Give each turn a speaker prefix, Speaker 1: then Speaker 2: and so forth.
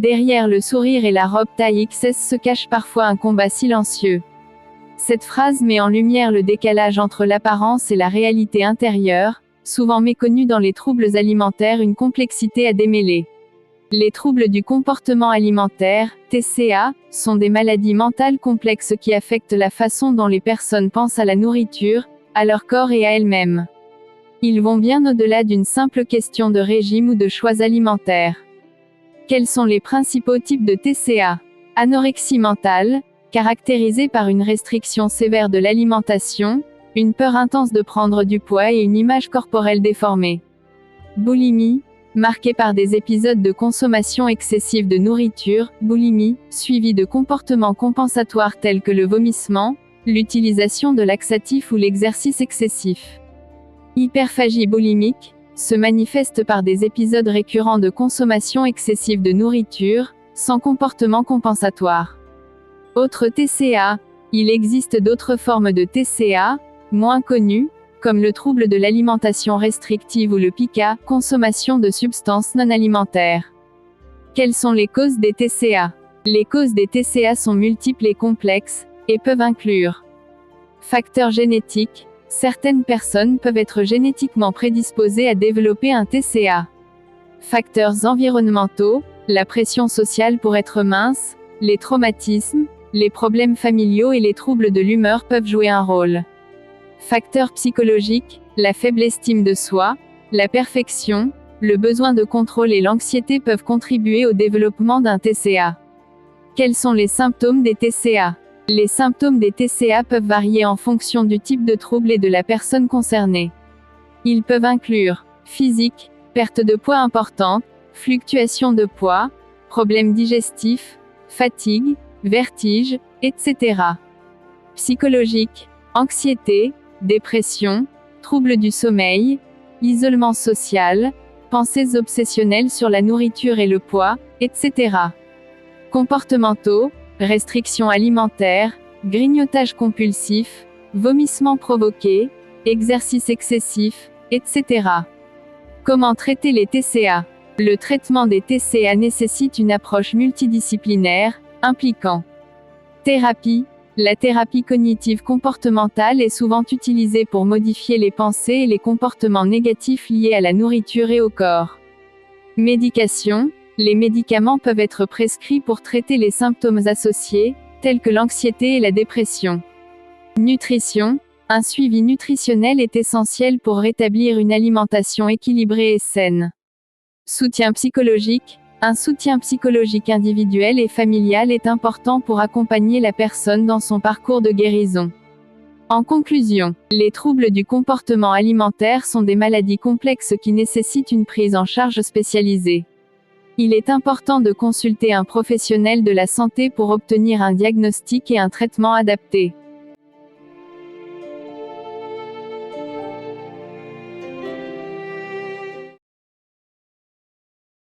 Speaker 1: Derrière le sourire et la robe taille XS se cache parfois un combat silencieux. Cette phrase met en lumière le décalage entre l'apparence et la réalité intérieure, souvent méconnue dans les troubles alimentaires, une complexité à démêler. Les troubles du comportement alimentaire, TCA, sont des maladies mentales complexes qui affectent la façon dont les personnes pensent à la nourriture, à leur corps et à elles-mêmes. Ils vont bien au-delà d'une simple question de régime ou de choix alimentaires. Quels sont les principaux types de TCA? Anorexie mentale, caractérisée par une restriction sévère de l'alimentation, une peur intense de prendre du poids et une image corporelle déformée. Boulimie, marquée par des épisodes de consommation excessive de nourriture, boulimie, suivie de comportements compensatoires tels que le vomissement, l'utilisation de laxatifs ou l'exercice excessif. Hyperphagie boulimique, se manifeste par des épisodes récurrents de consommation excessive de nourriture, sans comportement compensatoire. Autre TCA, il existe d'autres formes de TCA, moins connues, comme le trouble de l'alimentation restrictive ou le PICA, consommation de substances non alimentaires. Quelles sont les causes des TCA? Les causes des TCA sont multiples et complexes, et peuvent inclure facteurs génétiques. Certaines personnes peuvent être génétiquement prédisposées à développer un TCA. Facteurs environnementaux, la pression sociale pour être mince, les traumatismes, les problèmes familiaux et les troubles de l'humeur peuvent jouer un rôle. Facteurs psychologiques, la faible estime de soi, la perfection, le besoin de contrôle et l'anxiété peuvent contribuer au développement d'un TCA. Quels sont les symptômes des TCA? Les symptômes des TCA peuvent varier en fonction du type de trouble et de la personne concernée. Ils peuvent inclure physique, perte de poids importante, fluctuation de poids, problèmes digestifs, fatigue, vertige, etc. Psychologique, anxiété, dépression, troubles du sommeil, isolement social, pensées obsessionnelles sur la nourriture et le poids, etc. Comportementaux, restrictions alimentaires, grignotage compulsif, vomissement provoqué, exercice excessif, etc. Comment traiter les TCA? Le traitement des TCA nécessite une approche multidisciplinaire, impliquant thérapie. La thérapie cognitive comportementale est souvent utilisée pour modifier les pensées et les comportements négatifs liés à la nourriture et au corps. Médication. Les médicaments peuvent être prescrits pour traiter les symptômes associés, tels que l'anxiété et la dépression. Nutrition. Un suivi nutritionnel est essentiel pour rétablir une alimentation équilibrée et saine. Soutien psychologique. Un soutien psychologique individuel et familial est important pour accompagner la personne dans son parcours de guérison. En conclusion, les troubles du comportement alimentaire sont des maladies complexes qui nécessitent une prise en charge spécialisée. Il est important de consulter un professionnel de la santé pour obtenir un diagnostic et un traitement adapté.